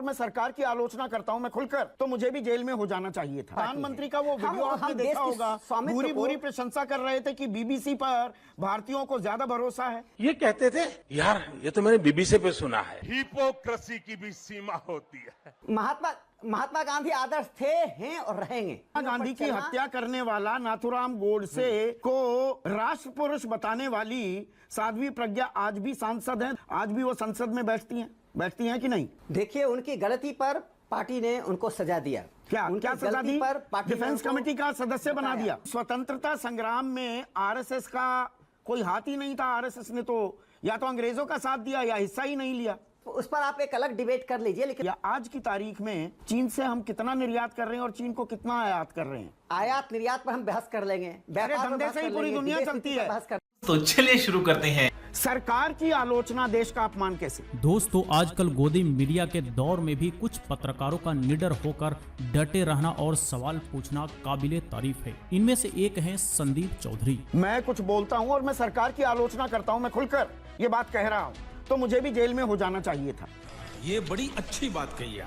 और मैं सरकार की आलोचना करता हूं मैं खुलकर, तो मुझे भी जेल में हो जाना चाहिए था। प्रधानमंत्री का वो वीडियो आपने देखा होगा, पूरी पूरी प्रशंसा कर रहे थे कि बीबीसी पर भारतीयों को ज्यादा भरोसा है। ये कहते थे, यार ये तो मैंने बीबीसी पे सुना है। हिपोक्रेसी की भी सीमा होती है। महात्मा गांधी आदर्श थे, हैं और रहेंगे। गांधी की हत्या करने वाला नाथूराम गोडसे को राष्ट्र पुरुष बताने वाली साध्वी प्रज्ञा आज भी सांसद हैं, आज भी वो संसद में बैठती हैं कि नहीं? देखिए, उनकी गलती पर पार्टी ने उनको सजा दिया। क्या सजा दी? डिफेंस कमेटी का सदस्य बना दिया। स्वतंत्रता संग्राम में आरएसएस का कोई हाथ ही नहीं था। आरएसएस ने तो या तो अंग्रेजों का साथ दिया या हिस्सा ही नहीं लिया। उस पर आप एक अलग डिबेट कर लीजिए, लेकिन आज की तारीख में चीन से हम कितना निर्यात कर रहे हैं और चीन को कितना आयात कर रहे हैं? आयात निर्यात पर हम बहस कर लेंगे। धंधे से ही पूरी दुनिया चलती है। तो चलिए शुरू करते हैं। सरकार की आलोचना देश का अपमान कैसे? दोस्तों, आजकल गोदी मीडिया के दौर में भी कुछ पत्रकारों का निडर होकर डटे रहना और सवाल पूछना काबिले तारीफ है। इनमें से एक हैं संदीप चौधरी। मैं कुछ बोलता हूं और मैं सरकार की आलोचना करता हूं, मैं खुलकर ये बात कह रहा हूं, तो मुझे भी जेल में हो जाना चाहिए था। ये बड़ी अच्छी बात कही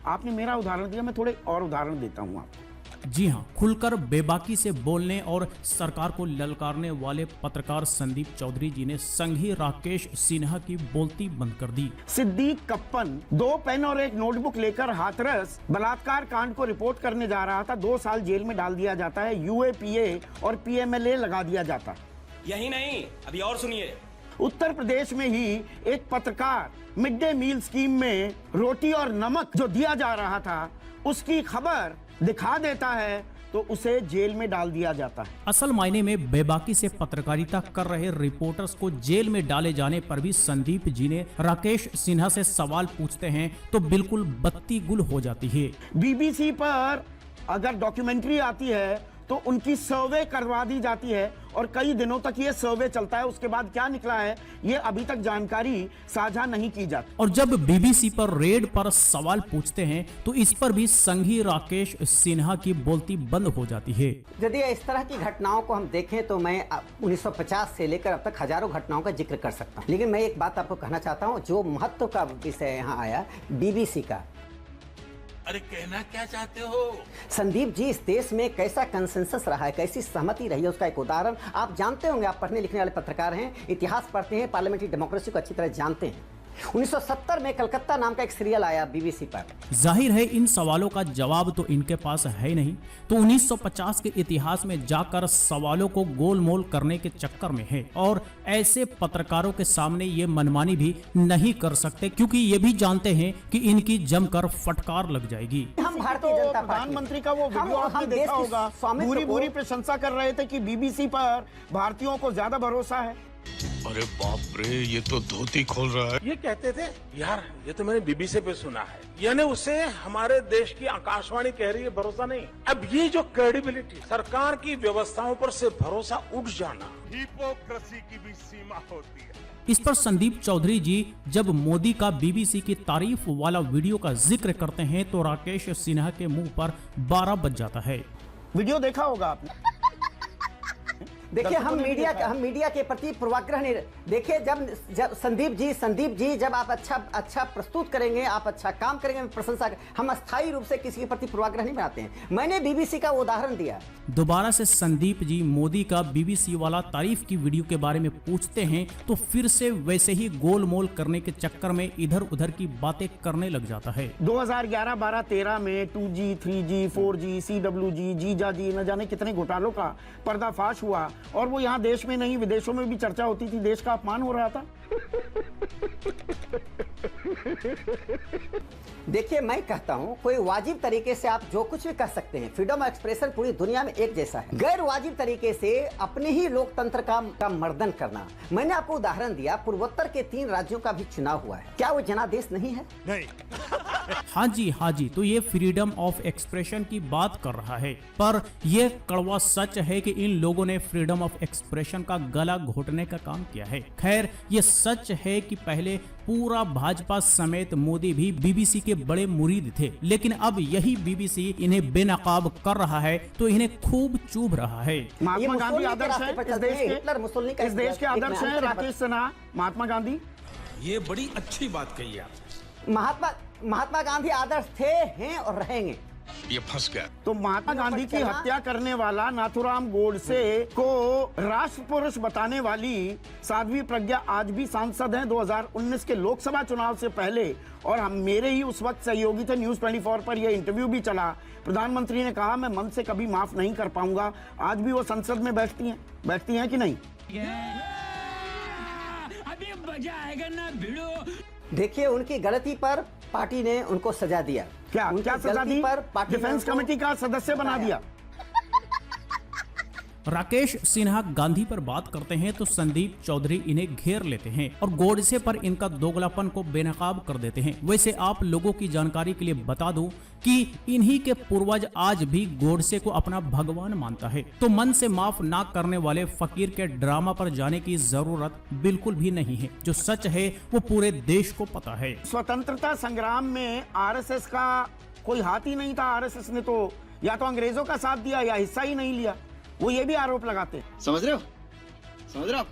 आपने मेरा उदाहरण दिया, मैं थोड़े और उदाहरण देता हूं आपको। जी हाँ, खुलकर बेबाकी से बोलने और सरकार को ललकारने वाले पत्रकार संदीप चौधरी जी ने संघी राकेश सिन्हा की बोलती बंद कर दी। सिद्दीक कप्पन 2 पेन और एक नोटबुक लेकर हाथरस बलात्कार कांड को रिपोर्ट करने जा रहा था। 2 साल जेल में डाल दिया जाता है। यूएपीए और पीएमएलए लगा दिया जाता। यही नहीं, अभी और सुनिए। उत्तर प्रदेश में ही एक पत्रकार मिड डे मील स्कीम में रोटी और नमक जो दिया जा रहा था उसकी खबर दिखा देता है तो उसे जेल में डाल दिया जाता है। असल मायने में बेबाकी से पत्रकारिता कर रहे रिपोर्टर्स को जेल में डाले जाने पर भी संदीप जी ने राकेश सिन्हा से सवाल पूछते हैं तो बिल्कुल बत्ती गुल हो जाती है। बीबीसी पर अगर डॉक्यूमेंट्री आती है तो उनकी सर्वे करवा दी जाती है और कई दिनों तक ये सर्वे चलता है। उसके बाद क्या निकला है ये अभी तक जानकारी साझा नहीं की जाती। और जब बीबीसी पर रेड पर सवाल पूछते हैं तो इस पर भी संघी राकेश सिन्हा की बोलती बंद हो जाती है। यदि इस तरह की घटनाओं को हम देखें तो मैं 1950 से लेकर अब तक हजारों घटनाओं का जिक्र कर सकता हूँ, लेकिन मैं एक बात आपको कहना चाहता हूँ। जो महत्व का विषय यहाँ आया बीबीसी का, अरे कहना क्या चाहते हो? संदीप जी, इस देश में कैसा कंसेंसस रहा है, कैसी सहमति रही है, उसका एक उदाहरण आप जानते होंगे। आप पढ़ने लिखने वाले पत्रकार हैं, इतिहास पढ़ते हैं, पार्लियामेंट्री डेमोक्रेसी को अच्छी तरह जानते हैं। 1970 में कलकत्ता नाम का एक सीरियल आया बीबीसी पर। जाहिर है इन सवालों का जवाब तो इनके पास है नहीं, तो 1950 के इतिहास में जाकर सवालों को गोलमोल करने के चक्कर में है। और ऐसे पत्रकारों के सामने ये मनमानी भी नहीं कर सकते, क्योंकि ये भी जानते हैं कि इनकी जमकर फटकार लग जाएगी। हम भारतीय जनता पार्टी, प्रधानमंत्री का वो वीडियो आपने देखा होगा, पूरी प्रशंसा कर रहे थे कि बीबीसी पर भारतीयों को ज्यादा भरोसा है। अरे बाप रे, ये तो धोती खोल रहा है। ये कहते थे, यार ये तो मैंने बीबीसी पे सुना है, यानी उसे हमारे देश की आकाशवाणी कह रही है भरोसा नहीं। अब ये जो क्रेडिबिलिटी, सरकार की व्यवस्थाओं पर से भरोसा उठ जाना, हिपोक्रेसी की भी सीमा होती है। इस पर संदीप चौधरी जी जब मोदी का बीबीसी की तारीफ वाला वीडियो का जिक्र करते हैं तो राकेश सिन्हा के मुंह पर 12 बज जाता है। वीडियो देखा होगा आपने। देखिए, हम मीडिया के प्रति पूर्वाग्रह नहीं। देखिए, जब संदीप जी जब आप अच्छा प्रस्तुत करेंगे, आप अच्छा काम करेंगे, प्रशंसा हम अस्थायी रूप से किसी के प्रति पूर्वाग्रह नहीं बनाते हैं। मैंने बीबीसी का उदाहरण दिया। दोबारा से संदीप जी मोदी का बीबीसी वाला तारीफ की वीडियो के बारे में पूछते हैं तो फिर से वैसे ही गोलमोल करने के चक्कर में इधर उधर की बातें करने लग जाता है। 2011, 12, 13 में 2G, 3G, 4G, CWG, जीजा जी, न जाने कितने घोटालों का पर्दाफाश हुआ और वो यहाँ देश में नहीं विदेशों में भी चर्चा होती थी। देश का अपमान हो रहा था। देखिए, मैं कहता हूं कोई वाजिब तरीके से आप जो कुछ भी कर सकते हैं। फ्रीडम ऑफ एक्सप्रेशन पूरी दुनिया में एक जैसा है। गैर वाजिब तरीके से अपने ही लोकतंत्र का मर्दन करना। मैंने आपको उदाहरण दिया, पूर्वोत्तर के 3 राज्यों का भी चुनाव हुआ है। क्या वो जनादेश नहीं है? नहीं। हाँ जी, तो ये फ्रीडम ऑफ एक्सप्रेशन की बात कर रहा है, पर ये कड़वा सच है कि इन लोगों ने फ्रीडम ऑफ एक्सप्रेशन का गला घोटने का काम किया है। खैर, ये सच है कि पहले पूरा भाजपा समेत मोदी भी बीबीसी के बड़े मुरीद थे, लेकिन अब यही बीबीसी इन्हें बेनकाब कर रहा है तो इन्हें खूब चूभ रहा है। महात्मा गांधी आदर्श है इस देश के आदर्श हैं राकेश सिन्हा, महात्मा गांधी। ये बड़ी अच्छी बात कही आप। महात्मा गांधी आदर्श थे, हैं और रहेंगे। ये फंस गया। तो महात्मा गांधी की हत्या करने वाला नाथूराम गोडसे को राष्ट्र पुरुष बताने वाली साध्वी प्रज्ञा आज भी सांसद हैं 2019 के लोकसभा चुनाव से पहले। और हम मेरे ही उस वक्त सहयोगी थे, न्यूज 24 पर यह इंटरव्यू भी चला। प्रधानमंत्री ने कहा मैं मन से कभी माफ नहीं कर पाऊंगा। आज भी वो संसद में बैठती हैं कि नहीं? अभी मजा आएगा ना भिड़ो। देखिए, उनकी गलती पर पार्टी ने उनको सजा दिया। क्या सजा दी? डिफेंस कमेटी का सदस्य बना दिया। राकेश सिन्हा गांधी पर बात करते हैं तो संदीप चौधरी इन्हें घेर लेते हैं और गोडसे पर इनका दोगलापन को बेनकाब कर देते हैं। वैसे आप लोगों की जानकारी के लिए बता दूं कि इन्हीं के पूर्वज आज भी गोडसे को अपना भगवान मानता है। तो मन से माफ ना करने वाले फकीर के ड्रामा पर जाने की जरूरत बिल्कुल भी नहीं है। जो सच है वो पूरे देश को पता है। स्वतंत्रता संग्राम में आरएसएस का कोई हाथ ही नहीं था। आरएसएस ने तो या तो अंग्रेजों का साथ दिया या हिस्सा ही नहीं लिया। वो ये भी आरोप लगाते हैं। समझ रहे हो?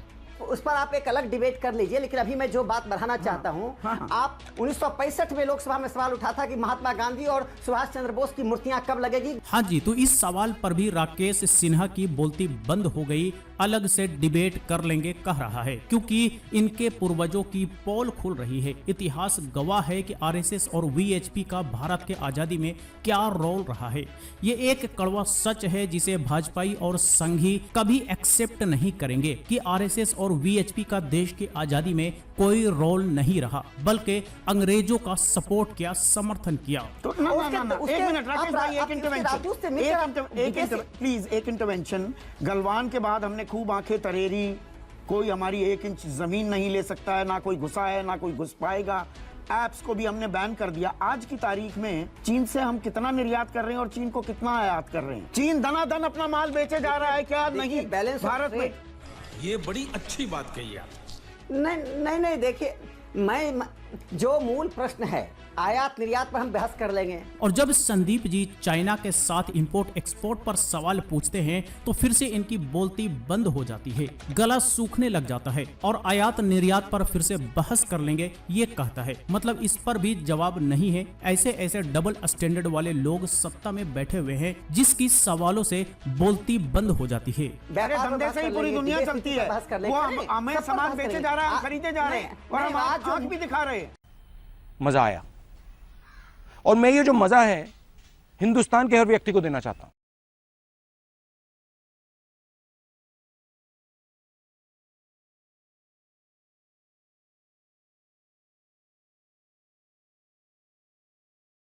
उस पर आप एक अलग डिबेट कर लीजिए, लेकिन अभी मैं जो बात बढ़ाना चाहता हूं, आप 1965 में लोकसभा में सवाल उठा था कि महात्मा गांधी और सुभाष चंद्र बोस की मूर्तियां कब लगेगी। हाँ जी, तो इस सवाल पर भी राकेश सिन्हा की बोलती बंद हो गई। अलग से डिबेट कर लेंगे कह रहा है, क्योंकि इनके पूर्वजों की पोल खुल रही है। इतिहास गवाह है कि आरएसएस और वीएचपी का भारत के आजादी में क्या रोल रहा है। ये एक कड़वा सच है जिसे भाजपाई और संघी कभी एक्सेप्ट नहीं करेंगे कि आरएसएस और वीएचपी का देश की आजादी में कोई रोल नहीं रहा, बल्कि अंग्रेजों का सपोर्ट किया, समर्थन किया। तो ना, एक मिनट राकेश भाई, प्लीज एक इंटरवेंशन। गलवान के बाद हमने खूब आंखें तरेरी। कोई हमारी 1 इंच जमीन नहीं ले सकता है, ना कोई घुसा है ना कोई घुस पाएगा। ऐप्स को भी हमने बैन कर दिया। आज की तारीख में चीन से हम कितना निर्यात कर रहे हैं और चीन को कितना आयात कर रहे हैं? चीन धनाधन अपना माल बेचे जा रहा है क्या? नहीं, बैलेंस भारत में। ये बड़ी अच्छी बात कही आप। नहीं, देखिए, मैं जो मूल प्रश्न है आयात निर्यात पर हम बहस कर लेंगे। और जब संदीप जी चाइना के साथ इंपोर्ट एक्सपोर्ट पर सवाल पूछते हैं तो फिर से इनकी बोलती बंद हो जाती है, गला सूखने लग जाता है और आयात निर्यात पर फिर से बहस कर लेंगे ये कहता है। मतलब इस पर भी जवाब नहीं है। ऐसे डबल स्टैंडर्ड वाले लोग सत्ता में बैठे हुए हैं जिसकी सवालों से बोलती बंद हो जाती है। धंधे से ही पूरी दुनिया चलती है। वो हमें सामान बेचे जा रहा है, खरीदे जा रहे हैं और हम आंख भी दिखा रहे हैं। मजा आया और मैं ये जो मजा है हिंदुस्तान के हर व्यक्ति को देना चाहता हूं।